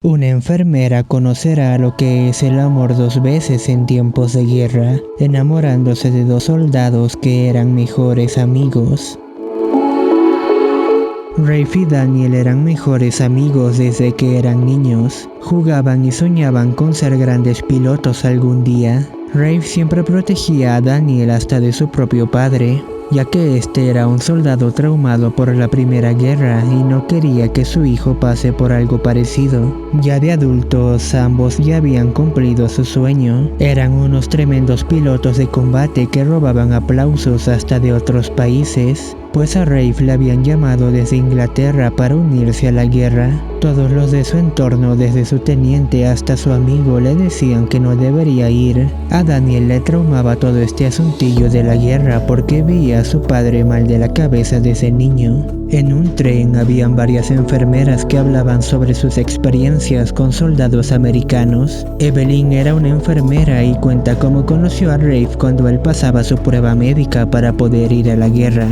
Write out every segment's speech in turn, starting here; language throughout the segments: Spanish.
Una enfermera conocerá lo que es el amor 2 veces en tiempos de guerra, enamorándose de 2 soldados que eran mejores amigos. Rafe y Daniel eran mejores amigos desde que eran niños. Jugaban y soñaban con ser grandes pilotos algún día. Rafe siempre protegía a Daniel hasta de su propio padre, ya que este era un soldado traumado por la Primera Guerra y no quería que su hijo pase por algo parecido. Ya de adultos, ambos ya habían cumplido su sueño. Eran unos tremendos pilotos de combate que robaban aplausos hasta de otros países, pues a Rafe le habían llamado desde Inglaterra para unirse a la guerra. Todos los de su entorno, desde su teniente hasta su amigo, le decían que no debería ir. A Daniel le traumaba todo este asuntillo de la guerra porque veía a su padre mal de la cabeza desde niño. En un tren habían varias enfermeras que hablaban sobre sus experiencias con soldados americanos. Evelyn era una enfermera y cuenta cómo conoció a Rafe cuando él pasaba su prueba médica para poder ir a la guerra.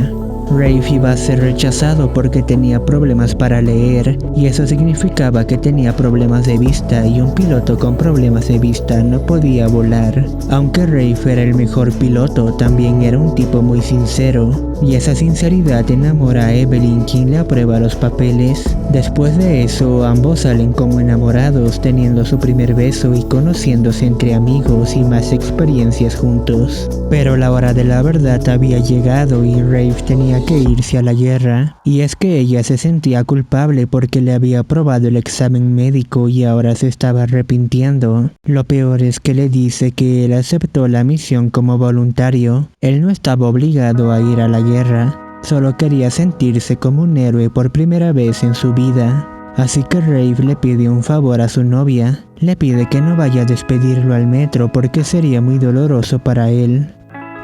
Rafe iba a ser rechazado porque tenía problemas para leer, y eso significaba que tenía problemas de vista, y un piloto con problemas de vista no podía volar. Aunque Rafe era el mejor piloto, también era un tipo muy sincero, y esa sinceridad enamora a Evelyn, quien le aprueba los papeles. Después de eso, ambos salen como enamorados, teniendo su primer beso y conociéndose entre amigos y más experiencias juntos. Pero la hora de la verdad había llegado y Rafe tenía que irse a la guerra, y es que ella se sentía culpable porque le había aprobado el examen médico y ahora se estaba arrepintiendo. Lo peor es que le dice que él aceptó la misión como voluntario. Él no estaba obligado a ir a la guerra, solo quería sentirse como un héroe por primera vez en su vida. Así que Rafe le pide un favor a su novia, le pide que no vaya a despedirlo al metro porque sería muy doloroso para él.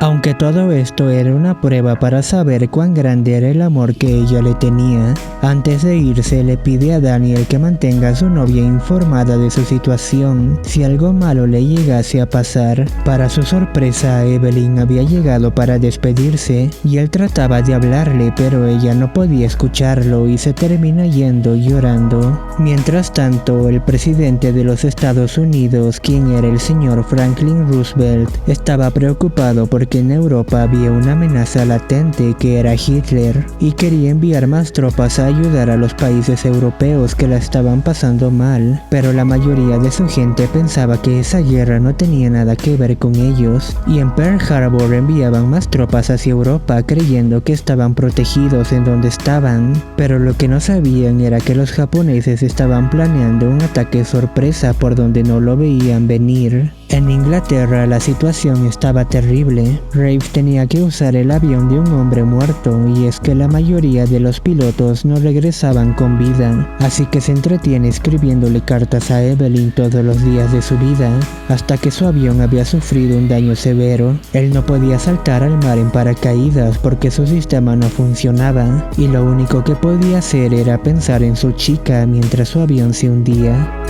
Aunque todo esto era una prueba para saber cuán grande era el amor que ella le tenía, antes de irse le pide a Daniel que mantenga a su novia informada de su situación si algo malo le llegase a pasar. Para su sorpresa, Evelyn había llegado para despedirse y él trataba de hablarle, pero ella no podía escucharlo y se termina yendo llorando. Mientras tanto, el presidente de los Estados Unidos, quien era el señor Franklin Roosevelt, estaba preocupado porque en Europa había una amenaza latente que era Hitler, y quería enviar más tropas a ayudar a los países europeos que la estaban pasando mal, pero la mayoría de su gente pensaba que esa guerra no tenía nada que ver con ellos, y en Pearl Harbor enviaban más tropas hacia Europa creyendo que estaban protegidos en donde estaban, pero lo que no sabían era que los japoneses estaban planeando un ataque sorpresa por donde no lo veían venir. En Inglaterra la situación estaba terrible. Rafe tenía que usar el avión de un hombre muerto, y es que la mayoría de los pilotos no regresaban con vida, así que se entretiene escribiéndole cartas a Evelyn todos los días de su vida, hasta que su avión había sufrido un daño severo. Él no podía saltar al mar en paracaídas porque su sistema no funcionaba, y lo único que podía hacer era pensar en su chica mientras su avión se hundía.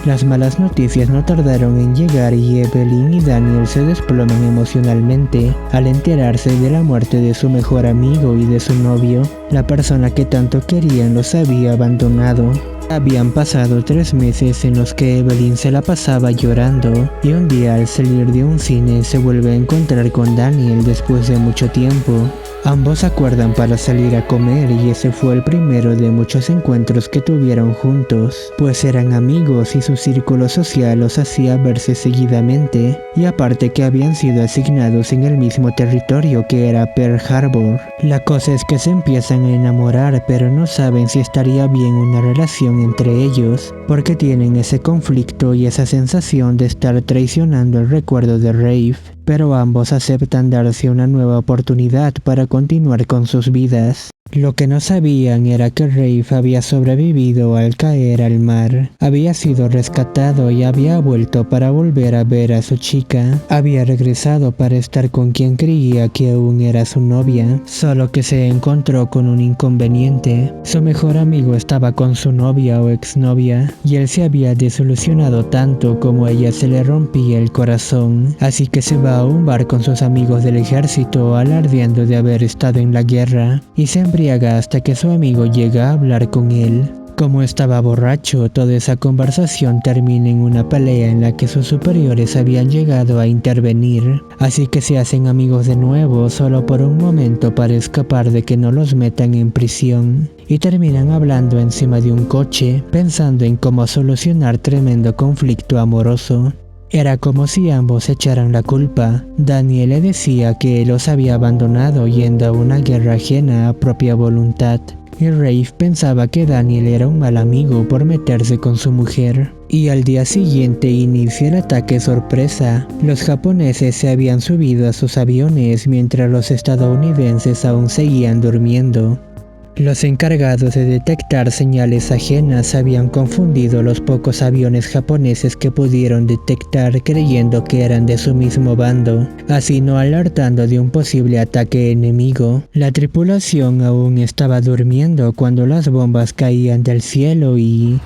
Las malas noticias no tardaron en llegar y Evelyn y Daniel se desploman emocionalmente al enterarse de la muerte de su mejor amigo y de su novio. La persona que tanto querían los había abandonado. Habían pasado 3 meses en los que Evelyn se la pasaba llorando, y un día al salir de un cine se vuelve a encontrar con Daniel después de mucho tiempo. Ambos acuerdan para salir a comer y ese fue el primero de muchos encuentros que tuvieron juntos, pues eran amigos y su círculo social los hacía verse seguidamente, y aparte que habían sido asignados en el mismo territorio que era Pearl Harbor. La cosa es que se empiezan a enamorar, pero no saben si estaría bien una relación entre ellos, porque tienen ese conflicto y esa sensación de estar traicionando el recuerdo de Rafe. Pero ambos aceptan darse una nueva oportunidad para continuar con sus vidas. Lo que no sabían era que Rafe había sobrevivido al caer al mar. Había sido rescatado y había vuelto para volver a ver a su chica. Había regresado para estar con quien creía que aún era su novia, solo que se encontró con un inconveniente. Su mejor amigo estaba con su novia o exnovia, y él se había desilusionado tanto como a ella se le rompía el corazón. Así que se va a un bar con sus amigos del ejército alardeando de haber estado en la guerra, y se embriaga hasta que su amigo llega a hablar con él. Como estaba borracho, toda esa conversación termina en una pelea en la que sus superiores habían llegado a intervenir, así que se hacen amigos de nuevo solo por un momento para escapar de que no los metan en prisión, y terminan hablando encima de un coche, pensando en cómo solucionar tremendo conflicto amoroso. Era como si ambos echaran la culpa. Daniel le decía que él los había abandonado yendo a una guerra ajena a propia voluntad, y Rafe pensaba que Daniel era un mal amigo por meterse con su mujer. Y al día siguiente inicia el ataque sorpresa. Los japoneses se habían subido a sus aviones mientras los estadounidenses aún seguían durmiendo. Los encargados de detectar señales ajenas habían confundido los pocos aviones japoneses que pudieron detectar creyendo que eran de su mismo bando, así no alertando de un posible ataque enemigo. La tripulación aún estaba durmiendo cuando las bombas caían del cielo y...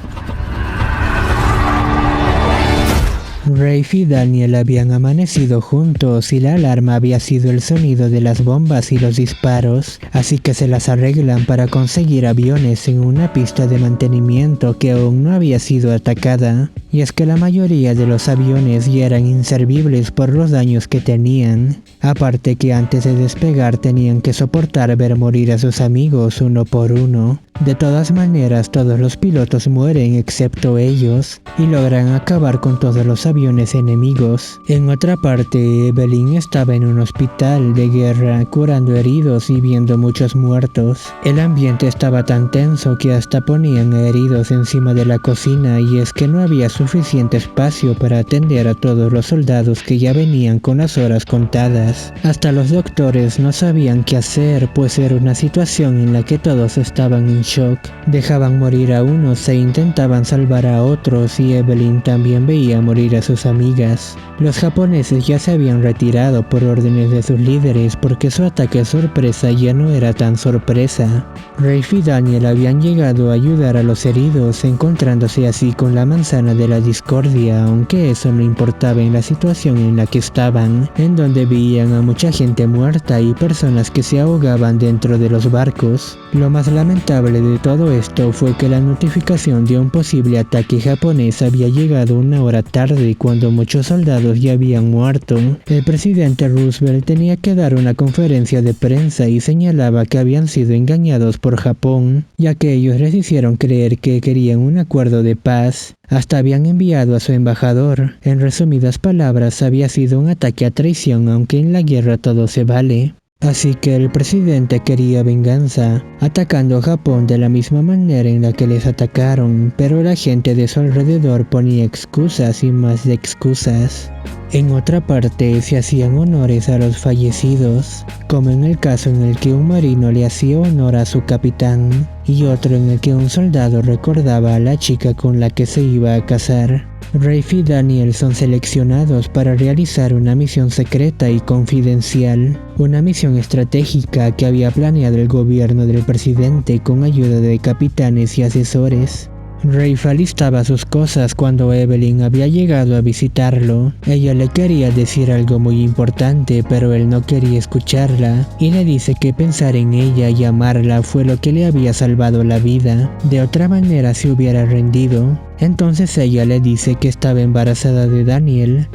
Rafe y Daniel habían amanecido juntos y la alarma había sido el sonido de las bombas y los disparos, así que se las arreglan para conseguir aviones en una pista de mantenimiento que aún no había sido atacada. Y es que la mayoría de los aviones ya eran inservibles por los daños que tenían, aparte que antes de despegar tenían que soportar ver morir a sus amigos uno por uno. De todas maneras, todos los pilotos mueren excepto ellos, y logran acabar con todos los aviones enemigos. En otra parte, Evelyn estaba en un hospital de guerra curando heridos y viendo muchos muertos. El ambiente estaba tan tenso que hasta ponían a heridos encima de la cocina, y es que no había suficiente espacio para atender a todos los soldados que ya venían con las horas contadas. Hasta los doctores no sabían qué hacer, pues era una situación en la que todos estaban en shock. Dejaban morir a unos e intentaban salvar a otros, y Evelyn también veía morir a sus amigas. Los japoneses ya se habían retirado por órdenes de sus líderes porque su ataque sorpresa ya no era tan sorpresa. Rafe y Daniel habían llegado a ayudar a los heridos, encontrándose así con la manzana de la discordia, aunque eso no importaba en la situación en la que estaban, en donde veían a mucha gente muerta y personas que se ahogaban dentro de los barcos. Lo más lamentable de todo esto fue que la notificación de un posible ataque japonés había llegado una hora tarde cuando muchos soldados ya habían muerto. El presidente Roosevelt tenía que dar una conferencia de prensa y señalaba que habían sido engañados por Japón, ya que ellos les hicieron creer que querían un acuerdo de paz. Hasta habían enviado a su embajador. En resumidas palabras, había sido un ataque a traición, aunque en la guerra todo se vale. Así que el presidente quería venganza, atacando a Japón de la misma manera en la que les atacaron, pero la gente de su alrededor ponía excusas y más de excusas. En otra parte, se hacían honores a los fallecidos, como en el caso en el que un marino le hacía honor a su capitán, y otro en el que un soldado recordaba a la chica con la que se iba a casar. Rafe y Daniel son seleccionados para realizar una misión secreta y confidencial, una misión estratégica que había planeado el gobierno del presidente con ayuda de capitanes y asesores. Rafe alistaba sus cosas cuando Evelyn había llegado a visitarlo. Ella le quería decir algo muy importante, pero él no quería escucharla, y le dice que pensar en ella y amarla fue lo que le había salvado la vida. De otra manera se hubiera rendido. Entonces ella le dice que estaba embarazada de Daniel,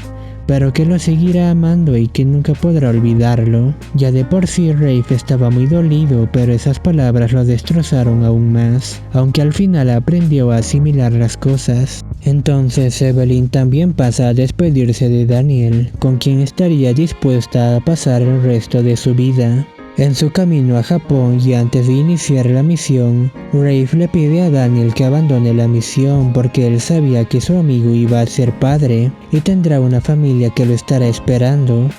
pero que lo seguirá amando y que nunca podrá olvidarlo. Ya de por sí Rafe estaba muy dolido, pero esas palabras lo destrozaron aún más, aunque al final aprendió a asimilar las cosas. Entonces Evelyn también pasa a despedirse de Daniel, con quien estaría dispuesta a pasar el resto de su vida. En su camino a Japón y antes de iniciar la misión, Rafe le pide a Daniel que abandone la misión porque él sabía que su amigo iba a ser padre y tendrá una familia que lo estará esperando.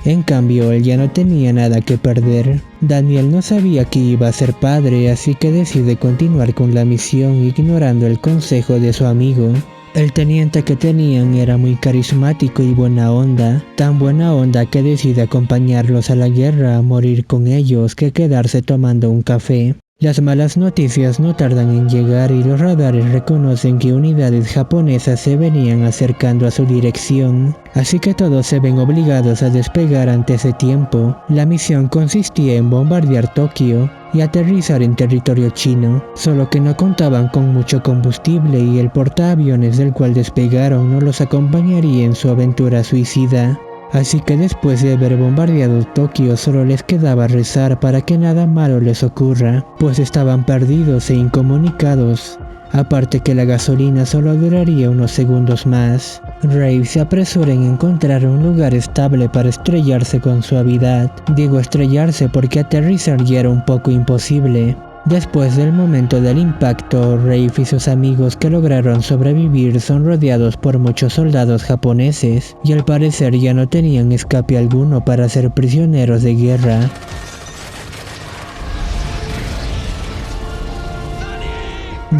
En cambio, él ya no tenía nada que perder. Daniel no sabía que iba a ser padre, así que decide continuar con la misión ignorando el consejo de su amigo. El teniente que tenían era muy carismático y buena onda, tan buena onda que decide acompañarlos a la guerra a morir con ellos que quedarse tomando un café. Las malas noticias no tardan en llegar y los radares reconocen que unidades japonesas se venían acercando a su dirección, así que todos se ven obligados a despegar antes de tiempo. La misión consistía en bombardear Tokio y aterrizar en territorio chino, solo que no contaban con mucho combustible y el portaaviones del cual despegaron no los acompañaría en su aventura suicida. Así que después de haber bombardeado Tokio solo les quedaba rezar para que nada malo les ocurra, pues estaban perdidos e incomunicados. Aparte que la gasolina solo duraría unos segundos más. Rave se apresura en encontrar un lugar estable para estrellarse con suavidad. Digo estrellarse porque aterrizar ya era un poco imposible. Después del momento del impacto, Rave y sus amigos que lograron sobrevivir son rodeados por muchos soldados japoneses y al parecer ya no tenían escape alguno para ser prisioneros de guerra.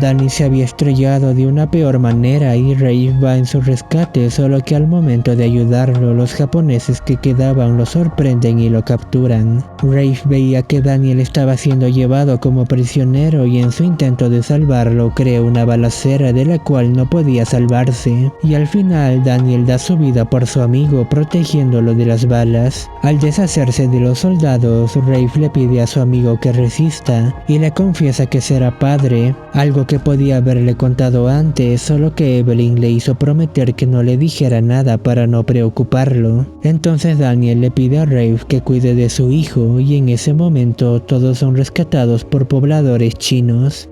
Danny se había estrellado de una peor manera y Rave va en su rescate, solo que al momento de ayudarlo, los japoneses que quedaban lo sorprenden y lo capturan. Rave veía que Daniel estaba siendo llevado como prisionero y en su intento de salvarlo crea una balacera de la cual no podía salvarse, y al final Daniel da su vida por su amigo protegiéndolo de las balas. Al deshacerse de los soldados, Rave le pide a su amigo que resista y le confiesa que será padre, algo que podía haberle contado antes, solo que Evelyn le hizo prometer que no le dijera nada para no preocuparlo. Entonces Daniel le pide a Rave que cuide de su hijo y en ese momento todos son rescatados por pobladores chinos.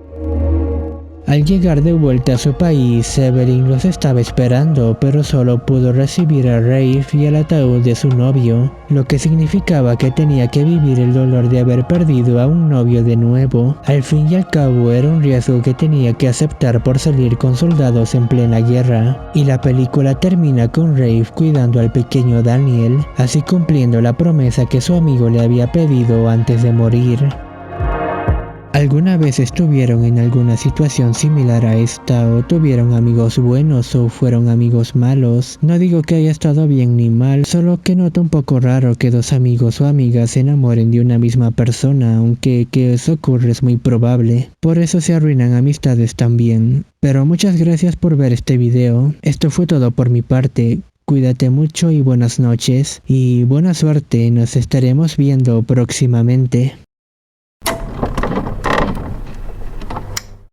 Al llegar de vuelta a su país, Evelyn los estaba esperando, pero solo pudo recibir a Rave y el ataúd de su novio, lo que significaba que tenía que vivir el dolor de haber perdido a un novio de nuevo. Al fin y al cabo era un riesgo que tenía que aceptar por salir con soldados en plena guerra, y la película termina con Rave cuidando al pequeño Daniel, así cumpliendo la promesa que su amigo le había pedido antes de morir. ¿Alguna vez estuvieron en alguna situación similar a esta o tuvieron amigos buenos o fueron amigos malos? No digo que haya estado bien ni mal, solo que noto un poco raro que dos amigos o amigas se enamoren de una misma persona, aunque que eso ocurre es muy probable. Por eso se arruinan amistades también. Pero muchas gracias por ver este video. Esto fue todo por mi parte. Cuídate mucho y buenas noches. Y buena suerte, nos estaremos viendo próximamente.